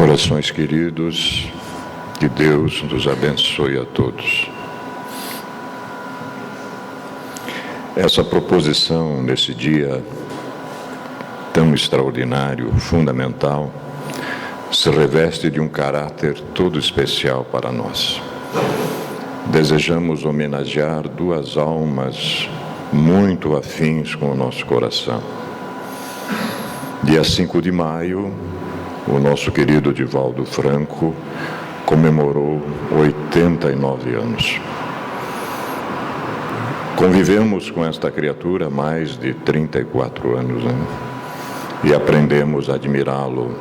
Corações queridos, que Deus nos abençoe a todos. Essa proposição nesse dia tão extraordinário, fundamental, se reveste de um caráter todo especial para nós. Desejamos homenagear duas almas muito afins com o nosso coração. Dia 5 de maio, o nosso querido Divaldo Franco comemorou 89 anos. Convivemos com esta criatura há mais de 34 anos, né? E aprendemos a admirá-lo.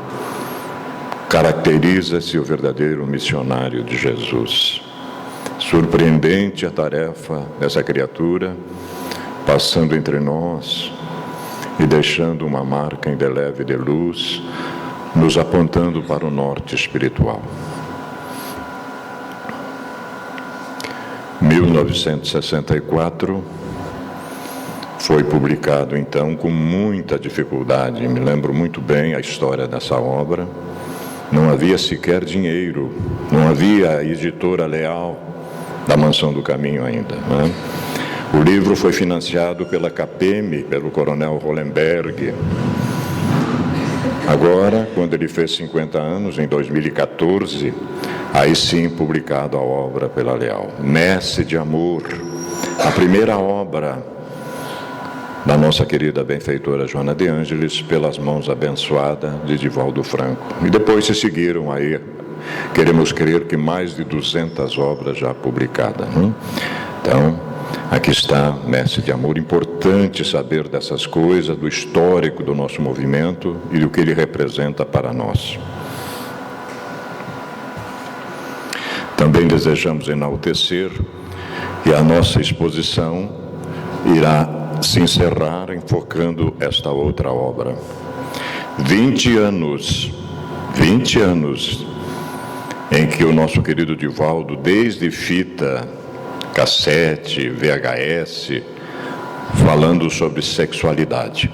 Caracteriza-se o verdadeiro missionário de Jesus. Surpreendente a tarefa dessa criatura, passando entre nós e deixando uma marca indelével de luz, nos apontando para o norte espiritual. 1964 foi publicado, então, com muita dificuldade. Me lembro muito bem a história dessa obra. Não havia sequer dinheiro, não havia a editora Leal da Mansão do Caminho ainda, né? O livro foi financiado pela CAPEM, pelo coronel Hollenberg. Agora, quando ele fez 50 anos, em 2014, aí sim publicado a obra pela Leal. Messe de Amor, a primeira obra da nossa querida benfeitora Joana de Ângeles, pelas mãos abençoadas de Divaldo Franco. E depois se seguiram aí, queremos crer que mais de 200 obras já publicadas, né? Então, aqui está Messe de Amor. Importante saber dessas coisas, do histórico do nosso movimento e do que ele representa para nós. Também desejamos enaltecer que a nossa exposição irá se encerrar enfocando esta outra obra. 20 anos em que o nosso querido Divaldo, desde fita, cassete, VHS, falando sobre sexualidade.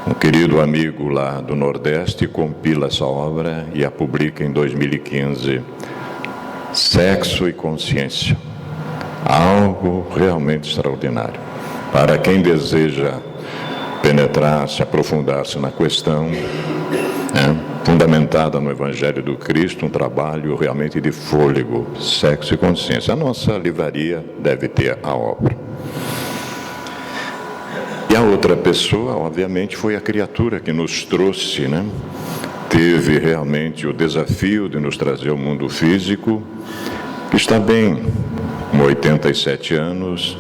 Um querido amigo lá do Nordeste compila essa obra e a publica em 2015. Sexo e consciência. Algo realmente extraordinário. Para quem deseja penetrar-se, aprofundar-se na questão, fundamentada no Evangelho do Cristo, um trabalho realmente de fôlego, sexo e consciência. A nossa livraria deve ter a obra. E a outra pessoa, obviamente, foi a criatura que nos trouxe, né? Teve realmente o desafio de nos trazer ao mundo físico, que está bem, com 87 anos,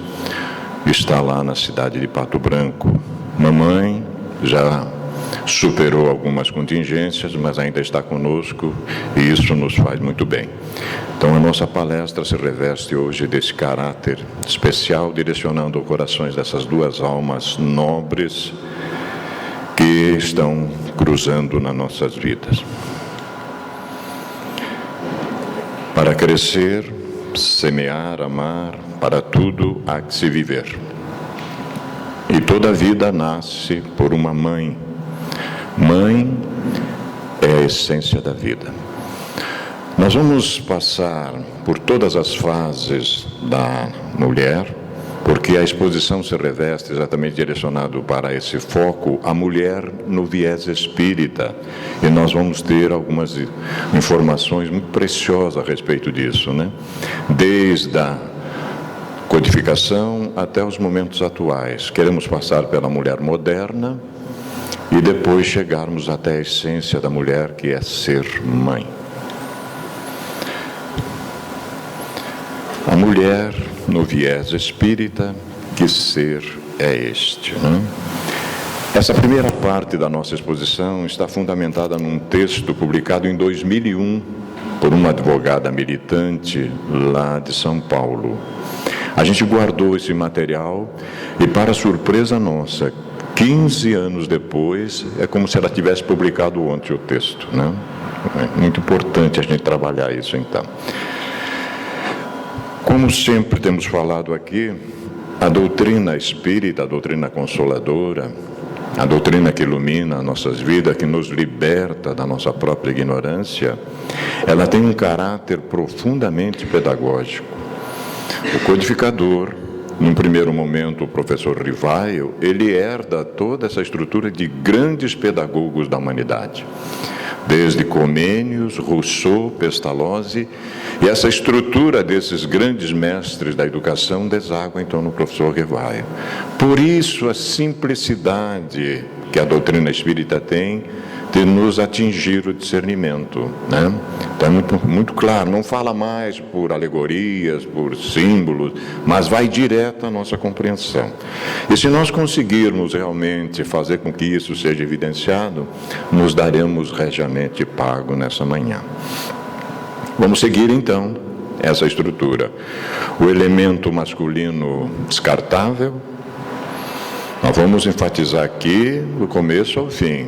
está lá na cidade de Pato Branco. Mamãe já superou algumas contingências, mas ainda está conosco e isso nos faz muito bem. Então a nossa palestra se reveste hoje desse caráter especial, direcionando os corações dessas duas almas nobres que estão cruzando nas nossas vidas. Para crescer, semear, amar, para tudo há que se viver. E toda vida nasce por uma mãe. Mãe é a essência da vida. Nós vamos passar por todas as fases da mulher, porque a exposição se reveste exatamente direcionado para esse foco, a mulher no viés espírita. E nós vamos ter algumas informações muito preciosas a respeito disso, né? Desde a codificação até os momentos atuais. Queremos passar pela mulher moderna e depois chegarmos até a essência da mulher, que é ser mãe. A mulher no viés espírita, que ser é este, né? Essa primeira parte da nossa exposição está fundamentada num texto publicado em 2001 por uma advogada militante lá de São Paulo. A gente guardou esse material e, para surpresa nossa, 15 anos depois, é como se ela tivesse publicado ontem o texto, né? É muito importante a gente trabalhar isso, então. Como sempre temos falado aqui, a doutrina espírita, a doutrina consoladora, a doutrina que ilumina nossas vidas, que nos liberta da nossa própria ignorância, ela tem um caráter profundamente pedagógico. O codificador, num primeiro momento o professor Rivaio, ele herda toda essa estrutura de grandes pedagogos da humanidade, desde Comênios, Rousseau, Pestalozzi, e essa estrutura desses grandes mestres da educação deságua então no professor Rivaio. Por isso a simplicidade que a doutrina espírita tem de nos atingir o discernimento, né? Então é muito claro, não fala mais por alegorias, por símbolos, mas vai direto à nossa compreensão. E se nós conseguirmos realmente fazer com que isso seja evidenciado, nos daremos regiamente pago nessa manhã. Vamos seguir então essa estrutura. O elemento masculino descartável, nós vamos enfatizar aqui do começo ao fim.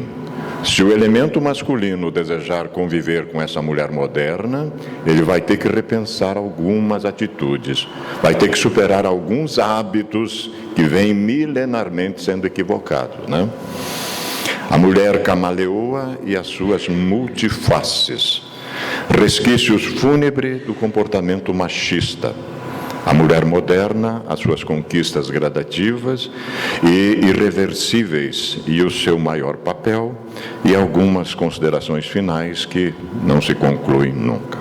Se o elemento masculino desejar conviver com essa mulher moderna, ele vai ter que repensar algumas atitudes, vai ter que superar alguns hábitos que vêm milenarmente sendo equivocados, né? A mulher camaleoa e as suas multifaces, resquícios fúnebres do comportamento machista. A mulher moderna, as suas conquistas gradativas e irreversíveis e o seu maior papel, e algumas considerações finais que não se concluem nunca.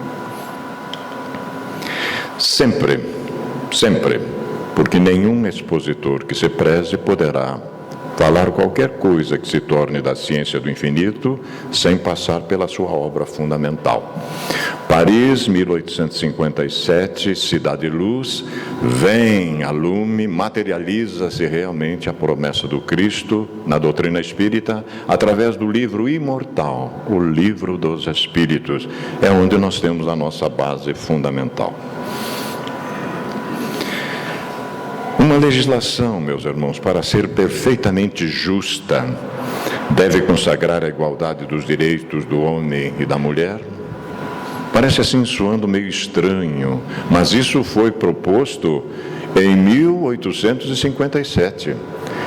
Sempre, porque nenhum expositor que se preze poderá falar qualquer coisa que se torne da ciência do infinito sem passar pela sua obra fundamental. Paris, 1857, Cidade Luz, vem a lume, materializa-se realmente a promessa do Cristo na doutrina espírita através do livro imortal, o Livro dos Espíritos. É onde nós temos a nossa base fundamental. Uma legislação, meus irmãos, para ser perfeitamente justa, deve consagrar a igualdade dos direitos do homem e da mulher? Parece assim soando meio estranho, mas isso foi proposto em 1857.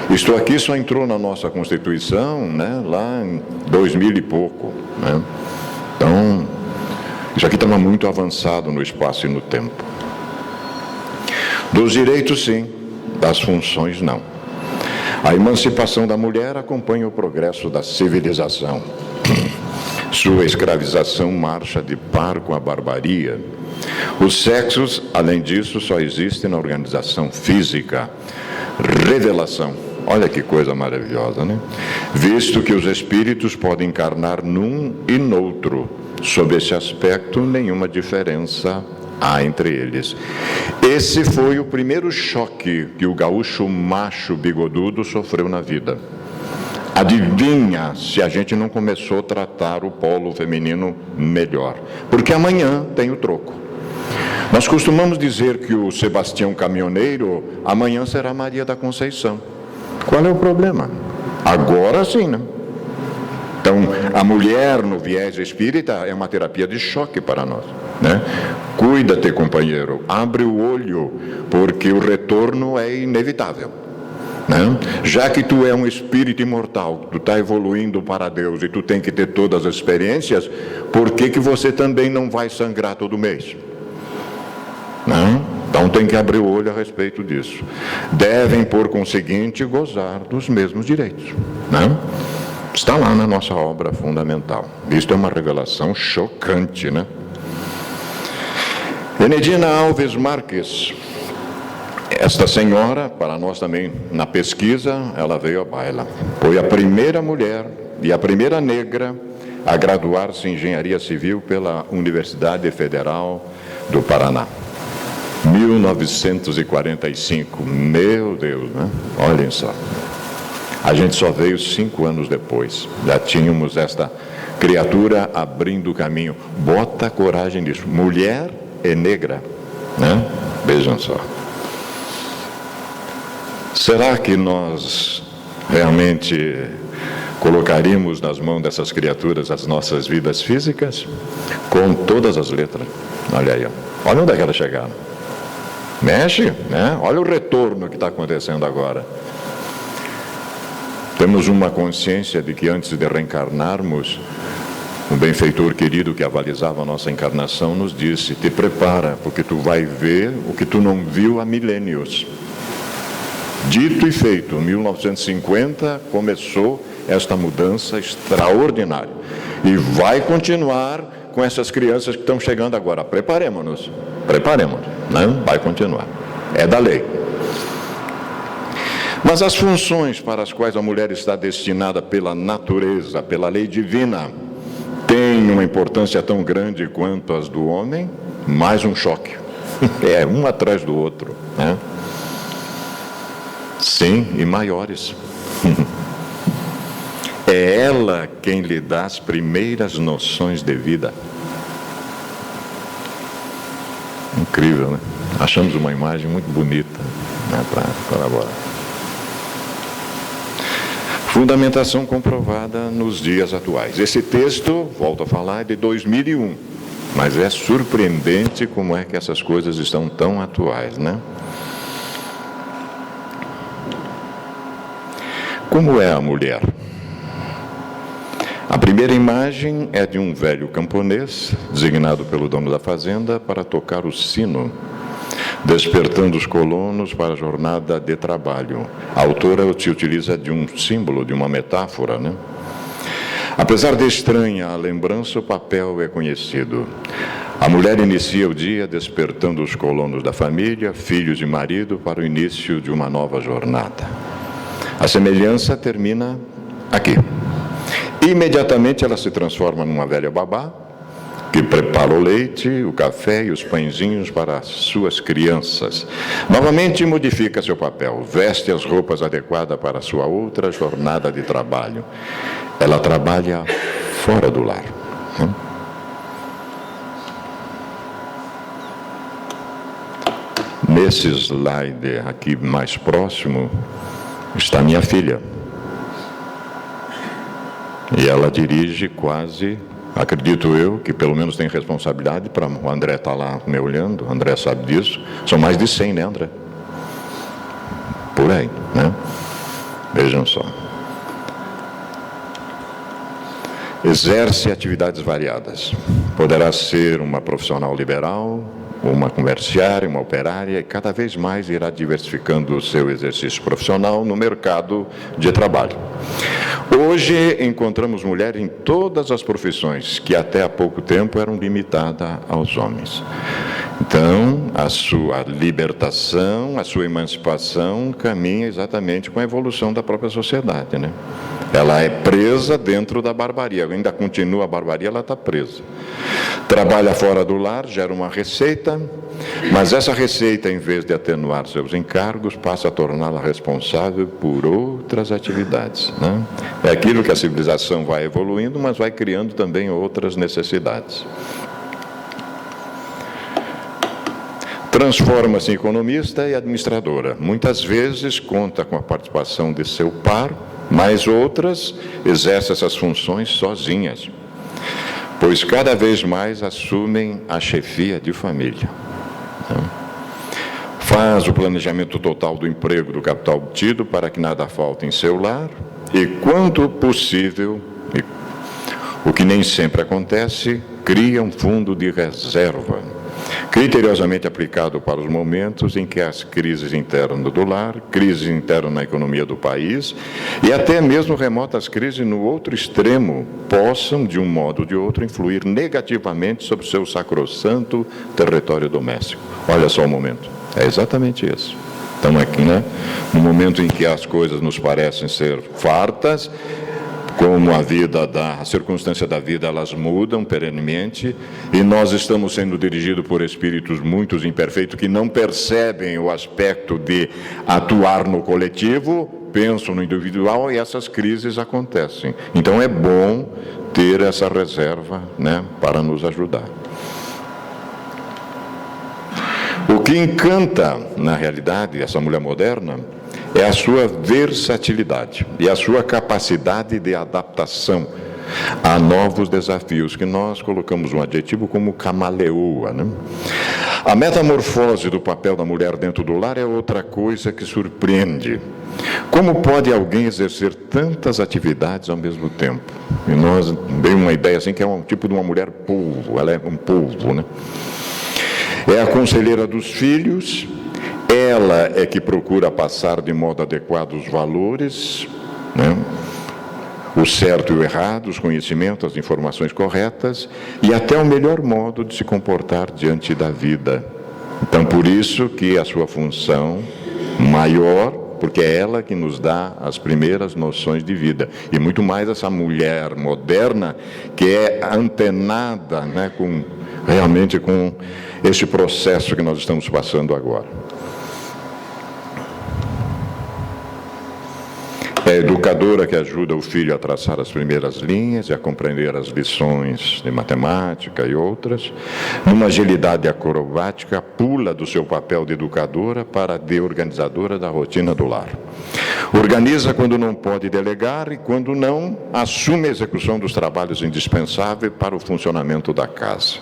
Isto aqui só entrou na nossa Constituição, né, lá em 2000 e pouco, né? Então, isso aqui estava muito avançado no espaço e no tempo. Dos direitos, sim. Das funções, não. A emancipação da mulher acompanha o progresso da civilização. Sua escravização marcha de par com a barbaria. Os sexos, além disso, só existem na organização física. Revelação. Olha que coisa maravilhosa, né? Visto que os espíritos podem encarnar num e noutro. Sob esse aspecto, nenhuma diferença há entre eles. Esse foi o primeiro choque que o gaúcho macho bigodudo sofreu na vida. Adivinha se a gente não começou a tratar o polo feminino melhor? Porque amanhã tem o troco. Nós costumamos dizer que o Sebastião Caminhoneiro amanhã será Maria da Conceição. Qual é o problema? Agora sim, né? Então, a mulher no viés espírita é uma terapia de choque para nós, né? Cuida-te, companheiro, abre o olho, porque o retorno é inevitável, né? Já que tu é um espírito imortal, tu está evoluindo para Deus e tu tem que ter todas as experiências, por que você também não vai sangrar todo mês? Né? Então tem que abrir o olho a respeito disso. Devem, por conseguinte, gozar dos mesmos direitos, né? Está lá na nossa obra fundamental. Isto é uma revelação chocante, né? Enedina Alves Marques, esta senhora, para nós também na pesquisa, ela veio à baila. Foi a primeira mulher e a primeira negra a graduar-se em Engenharia Civil pela Universidade Federal do Paraná. 1945, meu Deus, né? Olhem só. A gente só veio 5 anos depois. Já tínhamos esta criatura abrindo o caminho. Bota coragem nisso. Mulher e negra, né? Vejam só. Será que nós realmente colocaríamos nas mãos dessas criaturas as nossas vidas físicas? Com todas as letras. Olha aí, ó. Olha onde é que elas chegaram. Mexe, né? Olha o retorno que está acontecendo agora. Temos uma consciência de que antes de reencarnarmos, um benfeitor querido que avalizava a nossa encarnação nos disse: te prepara, porque tu vai ver o que tu não viu há milênios. Dito e feito, em 1950 começou esta mudança extraordinária. E vai continuar com essas crianças que estão chegando agora. Preparemos-nos, né? Vai continuar. É da lei. Mas as funções para as quais a mulher está destinada pela natureza, pela lei divina, têm uma importância tão grande quanto as do homem? Mais um choque. É, um atrás do outro, né? Sim, e maiores. É ela quem lhe dá as primeiras noções de vida. Incrível, né? Achamos uma imagem muito bonita, né, para colaborar. Fundamentação comprovada nos dias atuais. Esse texto, volto a falar, é de 2001, mas é surpreendente como é que essas coisas estão tão atuais, né? Como é a mulher? A primeira imagem é de um velho camponês, designado pelo dono da fazenda para tocar o sino, despertando os colonos para a jornada de trabalho. A autora se utiliza de um símbolo, de uma metáfora, né? Apesar de estranha a lembrança, o papel é conhecido. A mulher inicia o dia despertando os colonos da família, filhos e marido, para o início de uma nova jornada. A semelhança termina aqui. Imediatamente ela se transforma numa velha babá, que prepara o leite, o café e os pãezinhos para as suas crianças. Novamente modifica seu papel, veste as roupas adequadas para a sua outra jornada de trabalho. Ela trabalha fora do lar. Nesse slide aqui mais próximo está minha filha. E ela dirige quase, acredito eu, que pelo menos tem responsabilidade para o André estar lá me olhando, o André sabe disso. São mais de 100, né, André? Por aí, né? Vejam só. Exerce atividades variadas. Poderá ser uma profissional liberal, uma comerciária, uma operária, e cada vez mais irá diversificando o seu exercício profissional no mercado de trabalho. Hoje encontramos mulheres em todas as profissões que até há pouco tempo eram limitadas aos homens. Então, a sua libertação, a sua emancipação caminha exatamente com a evolução da própria sociedade, né? Ela é presa dentro da barbarie, ainda continua a barbarie, ela está presa. Trabalha fora do lar, gera uma receita, mas essa receita, em vez de atenuar seus encargos, passa a torná-la responsável por outras atividades, né? É aquilo que a civilização vai evoluindo, mas vai criando também outras necessidades. Transforma-se em economista e administradora. Muitas vezes conta com a participação de seu par, mas outras exercem essas funções sozinhas, pois cada vez mais assumem a chefia de família. Faz o planejamento total do emprego do capital obtido para que nada falte em seu lar e, quando possível, o que nem sempre acontece, cria um fundo de reserva, criteriosamente aplicado para os momentos em que as crises internas do lar, crises internas na economia do país e até mesmo remotas crises no outro extremo possam, de um modo ou de outro, influir negativamente sobre o seu sacrossanto território doméstico. Olha só o momento, é exatamente isso. Estamos aqui, né? No momento em que as coisas nos parecem ser fartas, como a circunstância da vida, elas mudam perenemente, e nós estamos sendo dirigidos por espíritos muito imperfeitos que não percebem o aspecto de atuar no coletivo, pensam no individual e essas crises acontecem. Então é bom ter essa reserva, né, para nos ajudar. O que encanta, na realidade, essa mulher moderna é a sua versatilidade e a sua capacidade de adaptação, há novos desafios, que nós colocamos um adjetivo como camaleoa, né? A metamorfose do papel da mulher dentro do lar é outra coisa que surpreende. Como pode alguém exercer tantas atividades ao mesmo tempo? E nós dei uma ideia assim, que é um tipo de uma mulher polvo, ela é um polvo, né? É a conselheira dos filhos, ela é que procura passar de modo adequado os valores, né? O certo e o errado, os conhecimentos, as informações corretas e até o melhor modo de se comportar diante da vida. Então, por isso que a sua função maior, porque é ela que nos dá as primeiras noções de vida. E muito mais essa mulher moderna que é antenada, né, realmente com esse processo que nós estamos passando agora. É a educadora que ajuda o filho a traçar as primeiras linhas e a compreender as lições de matemática e outras. Numa agilidade acrobática, pula do seu papel de educadora para de organizadora da rotina do lar. Organiza quando não pode delegar e, quando não, assume a execução dos trabalhos indispensáveis para o funcionamento da casa.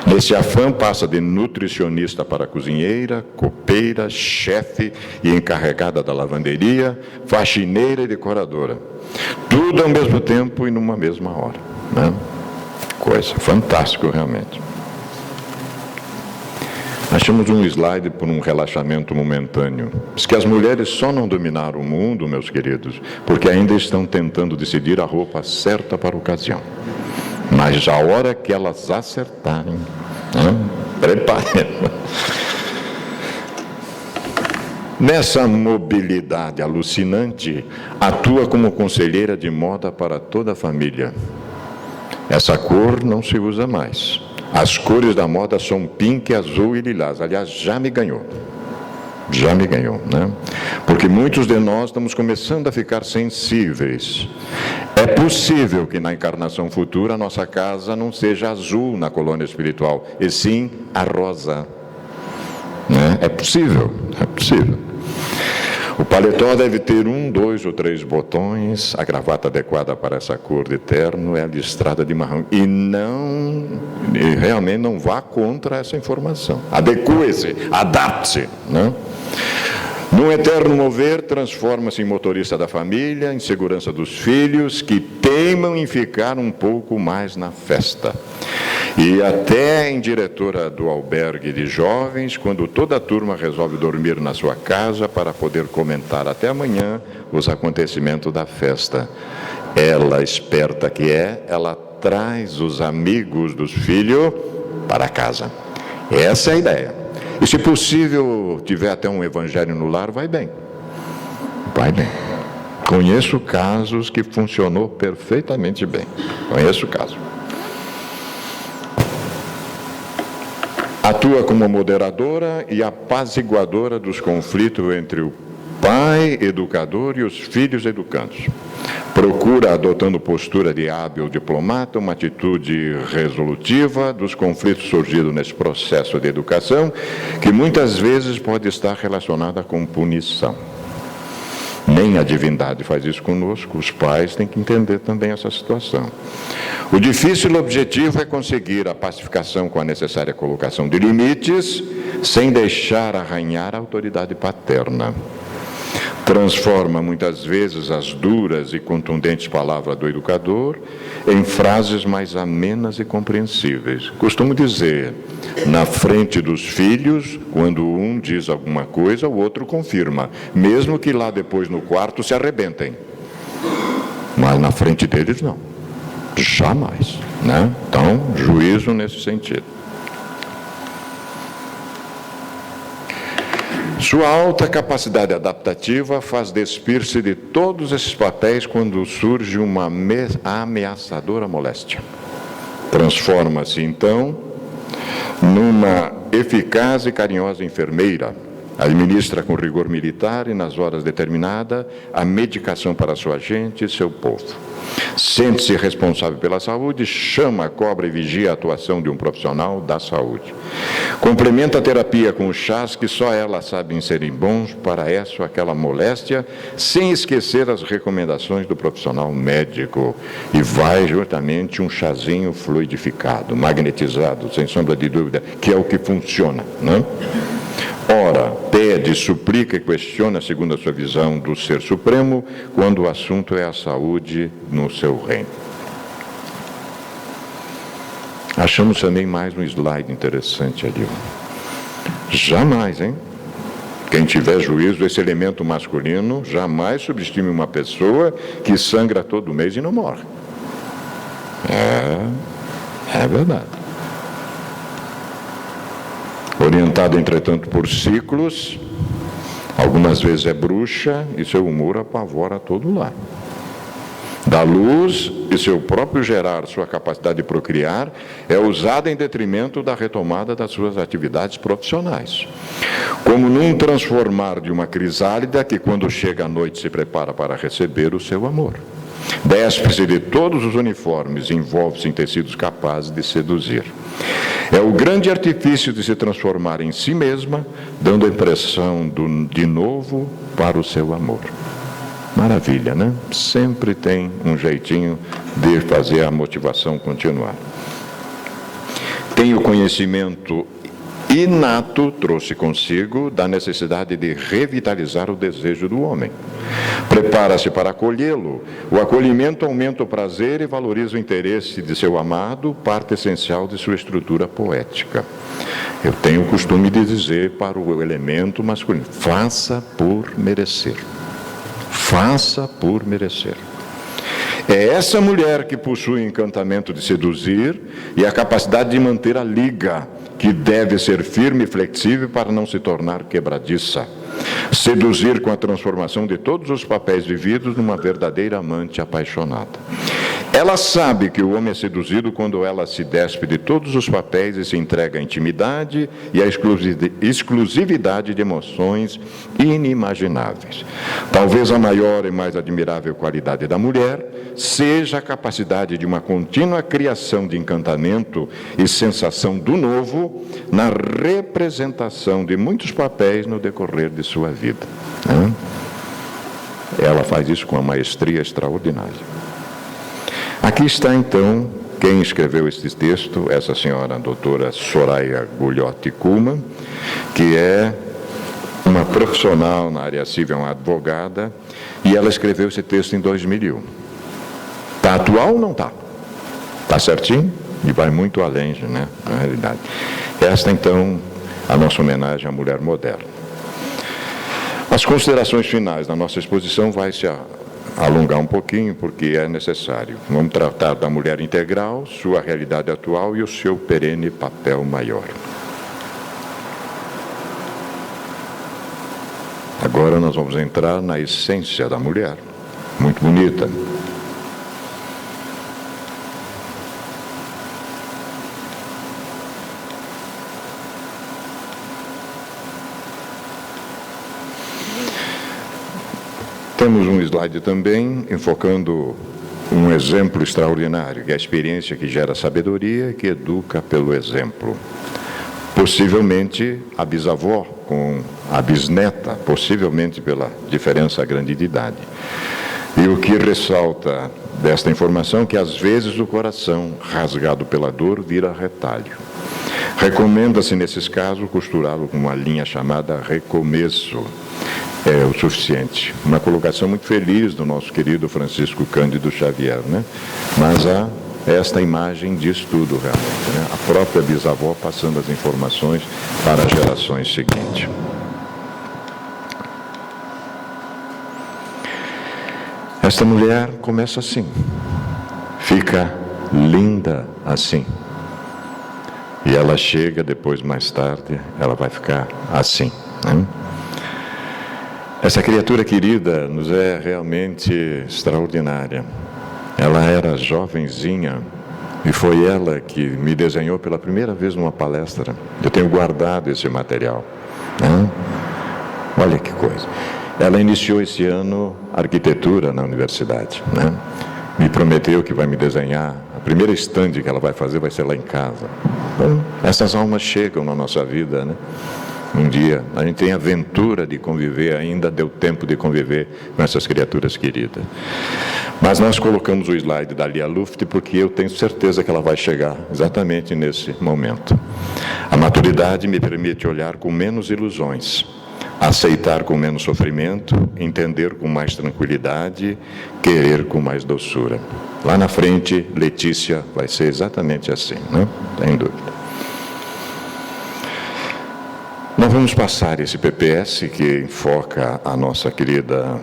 Nesse afã, passa de nutricionista para cozinheira, copeira, chefe e encarregada da lavanderia, faxineira e decoradora. Tudo ao mesmo tempo e numa mesma hora, né? Coisa fantástica, realmente. Nós temos um slide por um relaxamento momentâneo. Diz que as mulheres só não dominaram o mundo, meus queridos, porque ainda estão tentando decidir a roupa certa para a ocasião. Mas a hora que elas acertarem, né? Preparem. Nessa mobilidade alucinante, atua como conselheira de moda para toda a família. Essa cor não se usa mais. As cores da moda são pink, azul e lilás. Aliás, já me ganhou, né? Porque muitos de nós estamos começando a ficar sensíveis. É possível que na encarnação futura a nossa casa não seja azul na colônia espiritual, e sim a rosa, né? É possível. O paletó deve ter 1, 2 ou 3 botões, a gravata adequada para essa cor de terno é a listrada de marrom. E realmente não vá contra essa informação. Adeque-se, adapte-se, né? Num eterno mover, transforma-se em motorista da família, em segurança dos filhos, que teimam em ficar um pouco mais na festa. E até em diretora do albergue de jovens, quando toda a turma resolve dormir na sua casa para poder comentar até amanhã os acontecimentos da festa. Ela, esperta que é, ela traz os amigos dos filhos para casa. Essa é a ideia. E se possível, tiver até um evangelho no lar, vai bem. Vai bem. Conheço casos que funcionou perfeitamente bem. Conheço casos. Atua como moderadora e apaziguadora dos conflitos entre o pai educador e os filhos educandos. Procura, adotando postura de hábil diplomata, uma atitude resolutiva dos conflitos surgidos nesse processo de educação, que muitas vezes pode estar relacionada com punição. Nem a divindade faz isso conosco, os pais têm que entender também essa situação. O difícil objetivo é conseguir a pacificação com a necessária colocação de limites, sem deixar arranhar a autoridade paterna. Transforma muitas vezes as duras e contundentes palavras do educador em frases mais amenas e compreensíveis. Costumo dizer, na frente dos filhos, quando um diz alguma coisa, o outro confirma, mesmo que lá depois no quarto se arrebentem. Mas na frente deles não. Jamais, né? Então, juízo nesse sentido. Sua alta capacidade adaptativa faz despir-se de todos esses papéis quando surge uma ameaçadora moléstia. Transforma-se, então, numa eficaz e carinhosa enfermeira, administra com rigor militar e, nas horas determinadas, a medicação para sua gente e seu povo. Sente-se responsável pela saúde, chama, cobra e vigia a atuação de um profissional da saúde. Complementa a terapia com chás que só ela sabe inserir bons para essa ou aquela moléstia, sem esquecer as recomendações do profissional médico. E vai juntamente um chazinho fluidificado, magnetizado, sem sombra de dúvida, que é o que funciona, não? Ora, pede, suplica e questiona segundo a sua visão do Ser Supremo, quando o assunto é a saúde no seu reino. Achamos também mais um slide interessante ali. Jamais, hein? Quem tiver juízo, esse elemento masculino, jamais subestime uma pessoa que sangra todo mês e não morre. É verdade. Orientado, entretanto, por ciclos, algumas vezes é bruxa e seu humor apavora todo lar. Da luz e seu próprio gerar, sua capacidade de procriar, é usada em detrimento da retomada das suas atividades profissionais. Como num transformar de uma crisálida que, quando chega à noite, se prepara para receber o seu amor. Despe-se de todos os uniformes e envolve-se em tecidos capazes de seduzir. É o grande artifício de se transformar em si mesma, dando a impressão de novo para o seu amor. Maravilha, né? Sempre tem um jeitinho de fazer a motivação continuar. Tem o conhecimento inato, trouxe consigo, da necessidade de revitalizar o desejo do homem. Prepara-se para acolhê-lo. O acolhimento aumenta o prazer e valoriza o interesse de seu amado, parte essencial de sua estrutura poética. Eu tenho o costume de dizer para o elemento masculino: faça por merecer. Faça por merecer. É essa mulher que possui o encantamento de seduzir e a capacidade de manter a liga, que deve ser firme e flexível para não se tornar quebradiça. Seduzir com a transformação de todos os papéis vividos numa verdadeira amante apaixonada. Ela sabe que o homem é seduzido quando ela se despe de todos os papéis e se entrega à intimidade e à exclusividade de emoções inimagináveis. Talvez a maior e mais admirável qualidade da mulher seja a capacidade de uma contínua criação de encantamento e sensação do novo na representação de muitos papéis no decorrer de sua vida. Ela faz isso com uma maestria extraordinária. Aqui está, então, quem escreveu este texto, essa senhora, a doutora Soraya Gugliotti Kuhlmann, que é uma profissional na área civil, uma advogada, e ela escreveu esse texto em 2001. Está atual ou não está? Está certinho? E vai muito além, né, na realidade. Esta, então, a nossa homenagem à mulher moderna. As considerações finais da nossa exposição vai se alongar um pouquinho, porque é necessário. Vamos tratar da mulher integral, sua realidade atual e o seu perene papel maior. Agora nós vamos entrar na essência da mulher. Muito bonita. Temos um slide também enfocando um exemplo extraordinário, que é a experiência que gera sabedoria e que educa pelo exemplo. Possivelmente a bisavó com a bisneta, possivelmente pela diferença grande de idade. E o que ressalta desta informação é que às vezes o coração, rasgado pela dor, vira retalho. Recomenda-se, nesses casos, costurá-lo com uma linha chamada recomeço. É o suficiente. Uma colocação muito feliz do nosso querido Francisco Cândido Xavier, né? Mas esta imagem diz tudo realmente, né? A própria bisavó passando as informações para as gerações seguintes. Esta mulher começa assim, fica linda assim. E ela chega depois, mais tarde, ela vai ficar assim, né? Essa criatura querida nos é realmente extraordinária. Ela era jovenzinha e foi ela que me desenhou pela primeira vez numa palestra. Eu tenho guardado esse material, né? Olha que coisa. Ela iniciou esse ano arquitetura na universidade, né? Me prometeu que vai me desenhar. A primeira estande que ela vai fazer vai ser lá em casa. Então, essas almas chegam na nossa vida, né? Um dia, a gente tem a aventura de conviver, ainda deu tempo de conviver com essas criaturas queridas. Mas nós colocamos o slide da Lia Luft porque eu tenho certeza que ela vai chegar exatamente nesse momento. A maturidade me permite olhar com menos ilusões, aceitar com menos sofrimento, entender com mais tranquilidade, querer com mais doçura. Lá na frente, Letícia vai ser exatamente assim, né? Sem dúvida. Nós vamos passar esse PPS que enfoca a nossa querida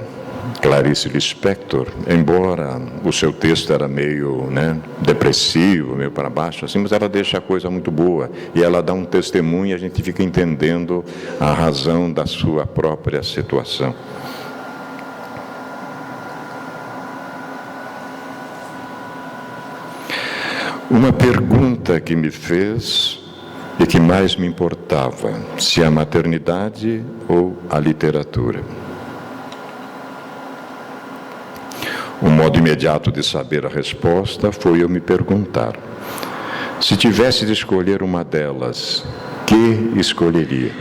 Clarice Lispector, embora o seu texto era meio, depressivo, meio para baixo, assim, mas ela deixa a coisa muito boa e ela dá um testemunho e a gente fica entendendo a razão da sua própria situação. Uma pergunta que me fez e que mais me importava, se a maternidade ou a literatura. O modo imediato de saber a resposta foi eu me perguntar: se tivesse de escolher uma delas, que escolheria?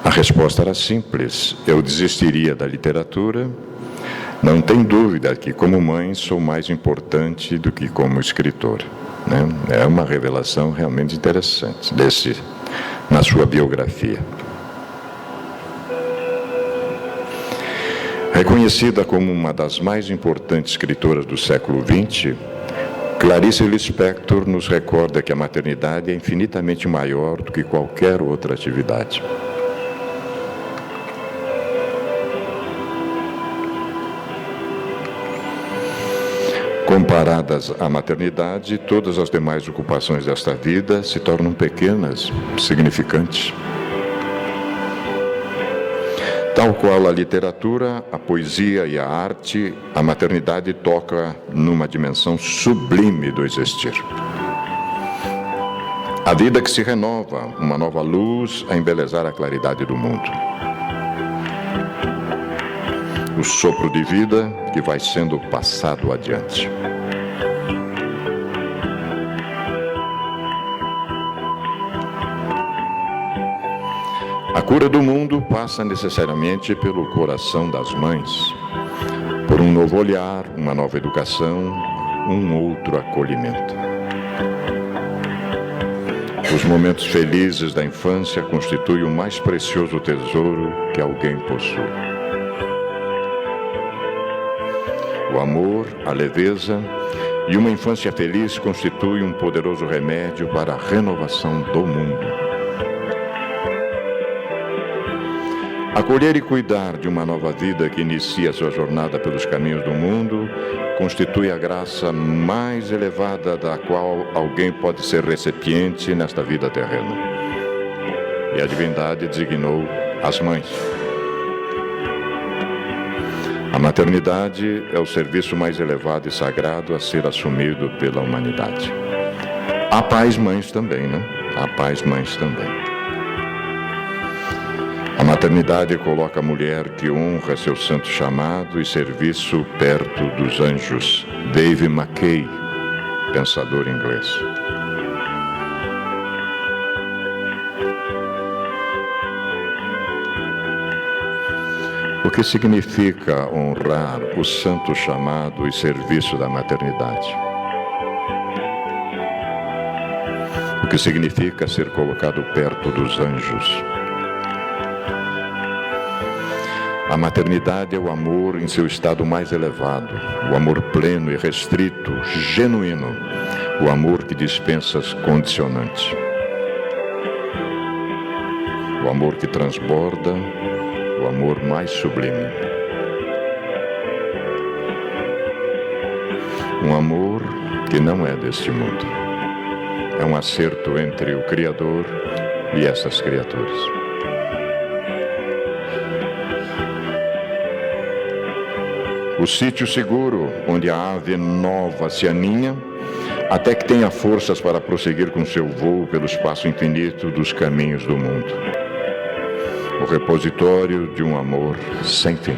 A resposta era simples: eu desistiria da literatura. Não tem dúvida que, como mãe, sou mais importante do que como escritor, né? É uma revelação realmente interessante na sua biografia. Reconhecida como uma das mais importantes escritoras do século XX, Clarice Lispector nos recorda que a maternidade é infinitamente maior do que qualquer outra atividade. Comparadas à maternidade, todas as demais ocupações desta vida se tornam pequenas, insignificantes. Tal qual a literatura, a poesia e a arte, a maternidade toca numa dimensão sublime do existir. A vida que se renova, uma nova luz a embelezar a claridade do mundo. O sopro de vida que vai sendo passado adiante. A cura do mundo passa necessariamente pelo coração das mães, por um novo olhar, uma nova educação, um outro acolhimento. Os momentos felizes da infância constituem o mais precioso tesouro que alguém possui. O amor, a leveza e uma infância feliz constituem um poderoso remédio para a renovação do mundo. Acolher e cuidar de uma nova vida que inicia sua jornada pelos caminhos do mundo constitui a graça mais elevada da qual alguém pode ser recipiente nesta vida terrena. E a divindade designou as mães. A maternidade é o serviço mais elevado e sagrado a ser assumido pela humanidade. Há pais mães também, né? Há pais mães também. A maternidade coloca a mulher que honra seu santo chamado e serviço perto dos anjos. Dave McKay, pensador inglês. O que significa honrar o santo chamado e serviço da maternidade? O que significa ser colocado perto dos anjos? A maternidade é o amor em seu estado mais elevado, o amor pleno e restrito, genuíno, o amor que dispensa condicionantes. O amor que transborda, o amor mais sublime. Um amor que não é deste mundo. É um acerto entre o Criador e essas criaturas. O sítio seguro, onde a ave nova se aninha, até que tenha forças para prosseguir com seu voo pelo espaço infinito dos caminhos do mundo. O repositório de um amor sem fim.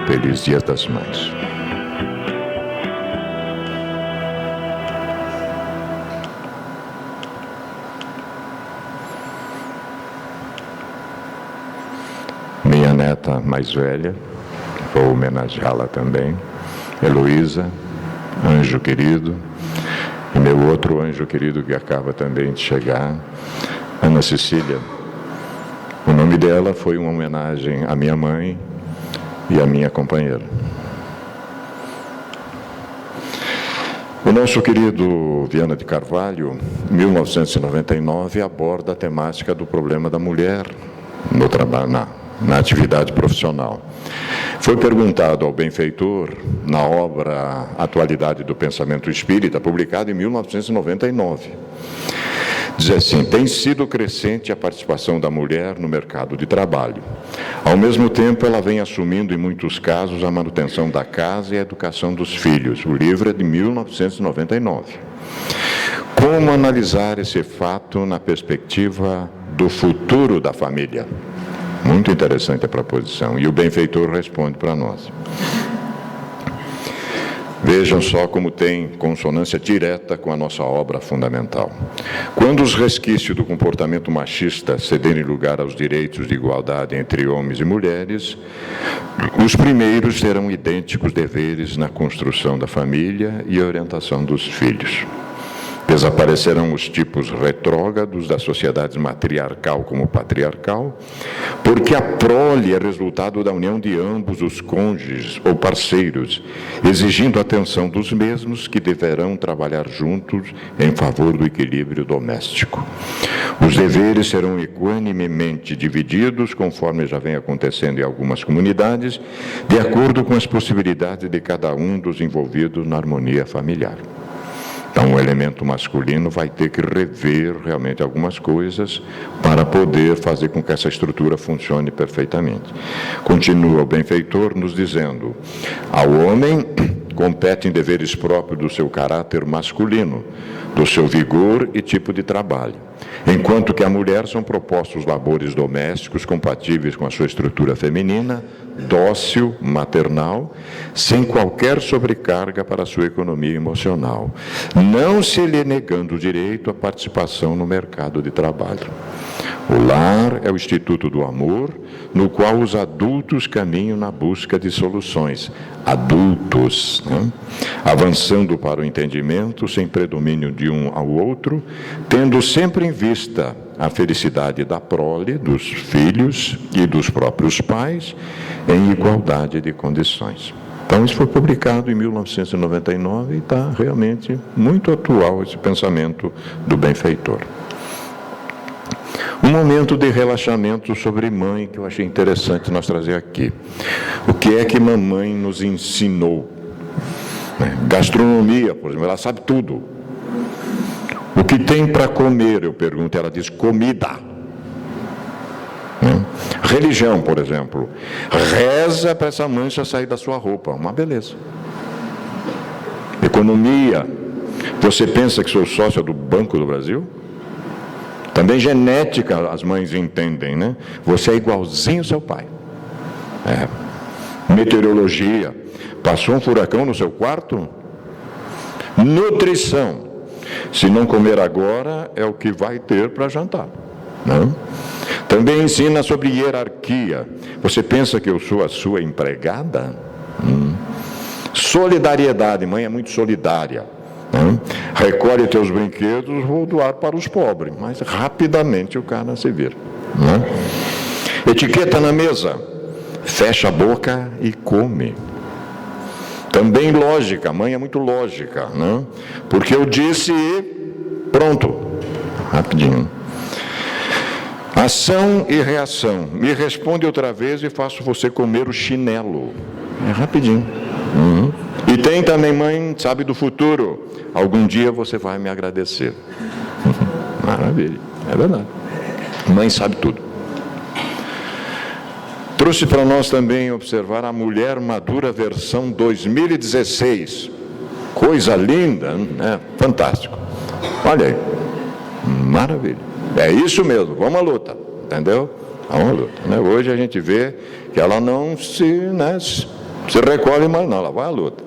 Feliz Dia das Mães. Minha neta mais velha, vou homenageá-la também, Heloísa, anjo querido, e meu outro anjo querido que acaba também de chegar, Ana Cecília. O nome dela foi uma homenagem à minha mãe e à minha companheira. O nosso querido Viana de Carvalho, em 1999, aborda a temática do problema da mulher no trabalho, na atividade profissional. Foi perguntado ao benfeitor, na obra Atualidade do Pensamento Espírita, publicada em 1999, diz assim: tem sido crescente a participação da mulher no mercado de trabalho. Ao mesmo tempo, ela vem assumindo, em muitos casos, a manutenção da casa e a educação dos filhos. O livro é de 1999. Como analisar esse fato na perspectiva do futuro da família? Muito interessante a proposição. E o benfeitor responde para nós. Vejam só como tem consonância direta com a nossa obra fundamental. Quando os resquícios do comportamento machista cederem lugar aos direitos de igualdade entre homens e mulheres, os primeiros terão idênticos deveres na construção da família e orientação dos filhos. Desaparecerão os tipos retrógrados da sociedade matriarcal como patriarcal, porque a prole é resultado da união de ambos os cônjuges ou parceiros, exigindo a atenção dos mesmos, que deverão trabalhar juntos em favor do equilíbrio doméstico. Os deveres serão equanimemente divididos, conforme já vem acontecendo em algumas comunidades, de acordo com as possibilidades de cada um dos envolvidos na harmonia familiar. Então, o elemento masculino vai ter que rever realmente algumas coisas para poder fazer com que essa estrutura funcione perfeitamente. Continua o benfeitor nos dizendo: ao homem competem deveres próprios do seu caráter masculino, do seu vigor e tipo de trabalho, enquanto que à mulher são propostos labores domésticos compatíveis com a sua estrutura feminina, dócil, maternal, sem qualquer sobrecarga para a sua economia emocional, não se lhe negando o direito à participação no mercado de trabalho. O lar é o instituto do amor, no qual os adultos caminham na busca de soluções. Adultos, né? Avançando para o entendimento, sem predomínio de um ao outro, tendo sempre em vista a felicidade da prole, dos filhos e dos próprios pais, em igualdade de condições. Então, isso foi publicado em 1999 e está realmente muito atual esse pensamento do benfeitor. Um momento de relaxamento sobre mãe, que eu achei interessante nós trazer aqui. O que é que mamãe nos ensinou? Gastronomia, por exemplo, ela sabe tudo. O que tem para comer, eu pergunto, ela diz comida. Religião, por exemplo, reza para essa mancha sair da sua roupa, uma beleza. Economia, você pensa que sou sócio do Banco do Brasil? Também genética, as mães entendem, né? Você é igualzinho ao seu pai. Meteorologia, passou um furacão no seu quarto? Nutrição, se não comer agora, é o que vai ter para jantar, né? Também ensina sobre hierarquia. Você pensa que eu sou a sua empregada? Solidariedade, mãe é muito solidária. Recolhe teus brinquedos, vou doar para os pobres. Mas rapidamente o cara se vira. Etiqueta na mesa. Fecha a boca e come. Também lógica, mãe é muito lógica, né? Porque eu disse e pronto. Rapidinho. Ação e reação. Me responde outra vez e faço você comer o chinelo. É rapidinho. E tem também mãe, sabe do futuro. Algum dia você vai me agradecer. Maravilha, é verdade. Mãe sabe tudo. Trouxe para nós também observar a Mulher Madura versão 2016. Coisa linda, né? Fantástico. Olha aí, maravilha. É isso mesmo, vamos à luta, entendeu? Vamos à luta, né? Hoje a gente vê que ela não se recolhe mais não, ela vai à luta.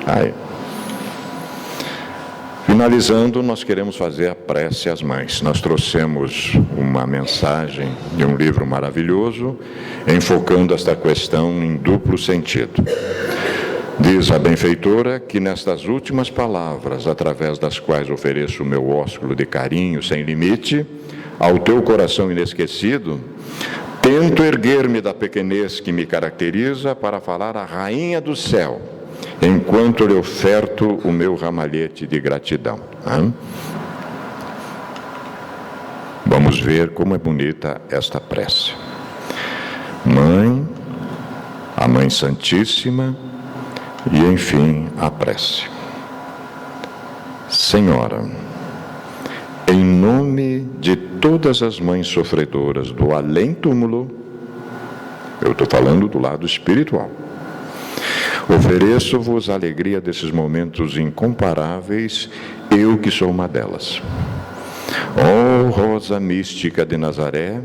Aí. Finalizando, nós queremos fazer a prece às mães. Nós trouxemos uma mensagem de um livro maravilhoso, enfocando esta questão em duplo sentido. Diz a benfeitora que nestas últimas palavras, através das quais ofereço o meu ósculo de carinho sem limite, ao teu coração inesquecido, tento erguer-me da pequenez que me caracteriza para falar à Rainha do Céu, enquanto lhe oferto o meu ramalhete de gratidão. Vamos ver como é bonita esta prece. Mãe, a Mãe Santíssima e, enfim, a prece. Senhora, em nome de todas as mães sofredoras do além-túmulo, eu estou falando do lado espiritual, ofereço-vos a alegria desses momentos incomparáveis, eu que sou uma delas. Ó Rosa Mística de Nazaré,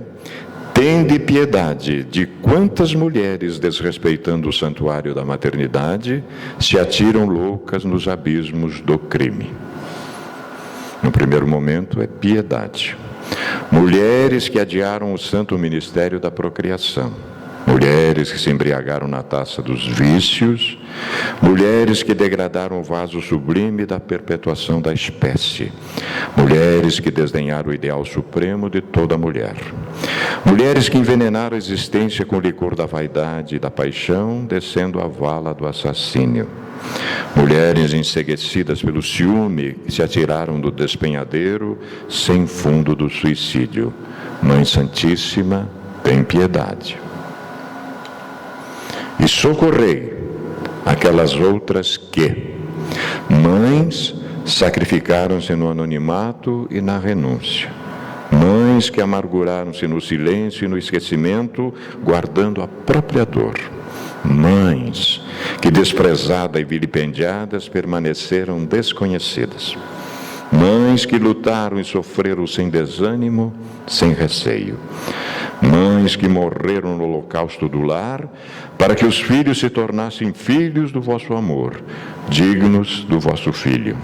tende piedade de quantas mulheres, desrespeitando o santuário da maternidade, se atiram loucas nos abismos do crime. No primeiro momento é piedade. Mulheres que adiaram o santo ministério da procriação. Mulheres que se embriagaram na taça dos vícios, mulheres que degradaram o vaso sublime da perpetuação da espécie, mulheres que desdenharam o ideal supremo de toda mulher, mulheres que envenenaram a existência com o licor da vaidade e da paixão, descendo a vala do assassínio, mulheres enceguecidas pelo ciúme, que se atiraram do despenhadeiro sem fundo do suicídio. Mãe Santíssima, tem piedade. E socorrei aquelas outras que, mães, sacrificaram-se no anonimato e na renúncia. Mães que amarguraram-se no silêncio e no esquecimento, guardando a própria dor. Mães que, desprezadas e vilipendiadas, permaneceram desconhecidas. Mães que lutaram e sofreram sem desânimo, sem receio. Mães que morreram no holocausto do lar, para que os filhos se tornassem filhos do vosso amor, dignos do vosso Filho.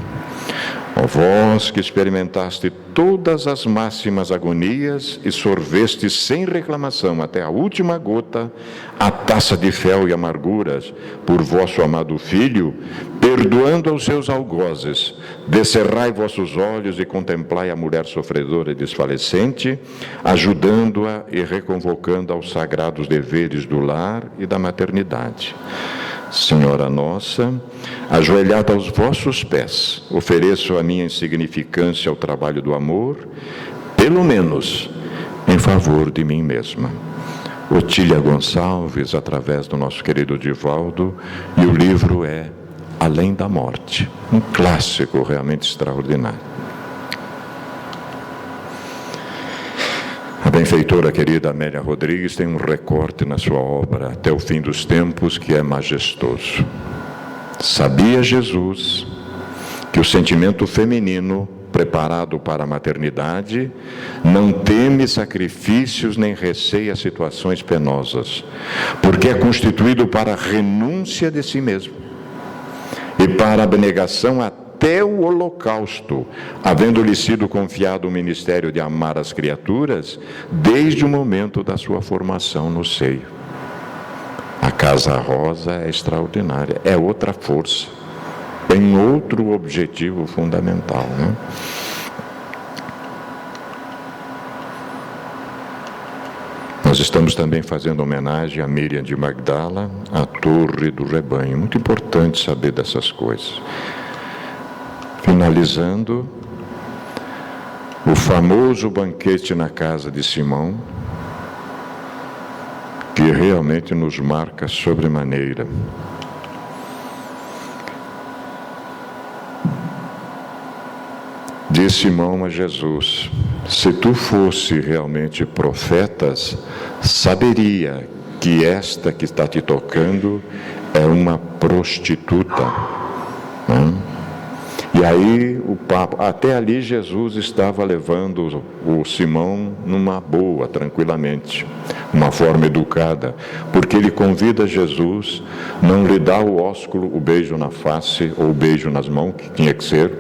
Ó vós que experimentaste todas as máximas agonias e sorveste sem reclamação até a última gota a taça de fel e amarguras por vosso amado Filho, perdoando aos seus algozes, descerrai vossos olhos e contemplai a mulher sofredora e desfalecente, ajudando-a e reconvocando aos sagrados deveres do lar e da maternidade. Senhora nossa, ajoelhada aos vossos pés, ofereço a minha insignificância ao trabalho do amor, pelo menos em favor de mim mesma. Otília Gonçalves, através do nosso querido Divaldo, e o livro é Além da Morte, um clássico realmente extraordinário. A benfeitora querida Amélia Rodrigues tem um recorte na sua obra Até o Fim dos Tempos que é majestoso. Sabia Jesus que o sentimento feminino preparado para a maternidade não teme sacrifícios nem receia situações penosas, porque é constituído para a renúncia de si mesmo e para a abnegação até o holocausto, havendo-lhe sido confiado o ministério de amar as criaturas desde o momento da sua formação no seio. A Casa Rosa é extraordinária, é outra força, tem outro objetivo fundamental, né? Nós estamos também fazendo homenagem a Miriam de Magdala, a Torre do Rebanho. Muito importante saber dessas coisas. Finalizando, o famoso banquete na casa de Simão, que realmente nos marca sobremaneira. Disse Simão a Jesus: se tu fosse realmente profetas, saberia que esta que está te tocando é uma prostituta. Né? E aí, até ali Jesus estava levando o Simão numa boa, tranquilamente, uma forma educada, porque ele convida Jesus, não lhe dá o ósculo, o beijo na face ou o beijo nas mãos, que tinha que ser.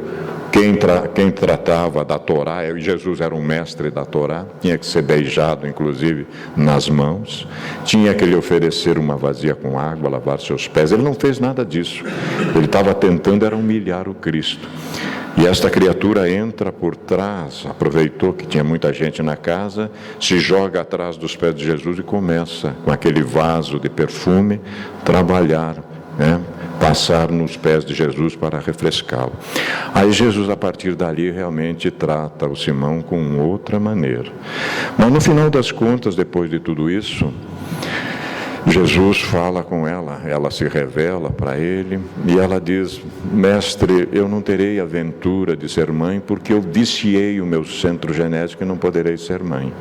Quem tratava da Torá, Jesus era um mestre da Torá, tinha que ser beijado, inclusive, nas mãos, tinha que lhe oferecer uma vasilha com água, lavar seus pés. Ele não fez nada disso, ele estava tentando era humilhar o Cristo. E esta criatura entra por trás, aproveitou que tinha muita gente na casa, se joga atrás dos pés de Jesus e começa, com aquele vaso de perfume, trabalhar, né? Passar nos pés de Jesus para refrescá-lo. Aí Jesus, a partir dali, realmente trata o Simão com outra maneira. Mas no final das contas, depois de tudo isso, Jesus fala com ela se revela para ele, e ela diz: mestre, eu não terei a ventura de ser mãe, porque eu viciei o meu centro genético e não poderei ser mãe.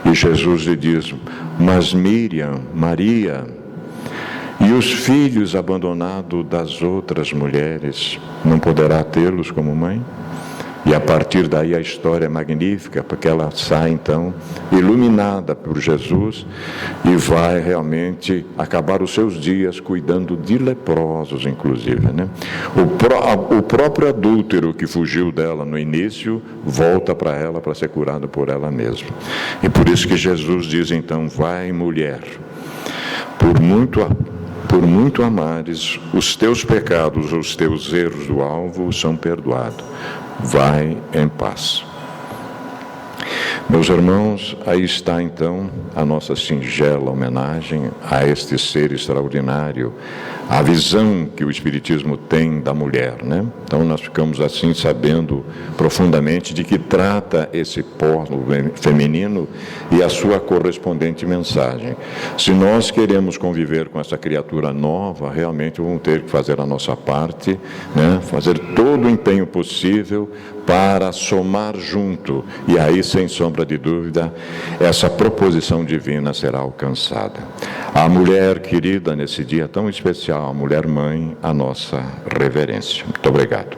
E Jesus lhe diz: mas Miriam, Maria, e os filhos abandonados das outras mulheres, não poderá tê-los como mãe? E a partir daí a história é magnífica, porque ela sai então iluminada por Jesus e vai realmente acabar os seus dias cuidando de leprosos, inclusive, né? O próprio adúltero que fugiu dela no início volta para ela para ser curado por ela mesma. E por isso que Jesus diz então: vai, mulher, por muito amares, os teus pecados, os teus erros do alvo são perdoados. Vai em paz. Meus irmãos, aí está então a nossa singela homenagem a este ser extraordinário, a visão que o Espiritismo tem da mulher, né? Então nós ficamos assim sabendo profundamente de que trata esse polo feminino e a sua correspondente mensagem. Se nós queremos conviver com essa criatura nova, realmente vamos ter que fazer a nossa parte, né? Fazer todo o empenho possível para somar junto, e aí, sem sombra de dúvida, essa proposição divina será alcançada. A mulher querida nesse dia tão especial, a mulher mãe, a nossa reverência. Muito obrigado.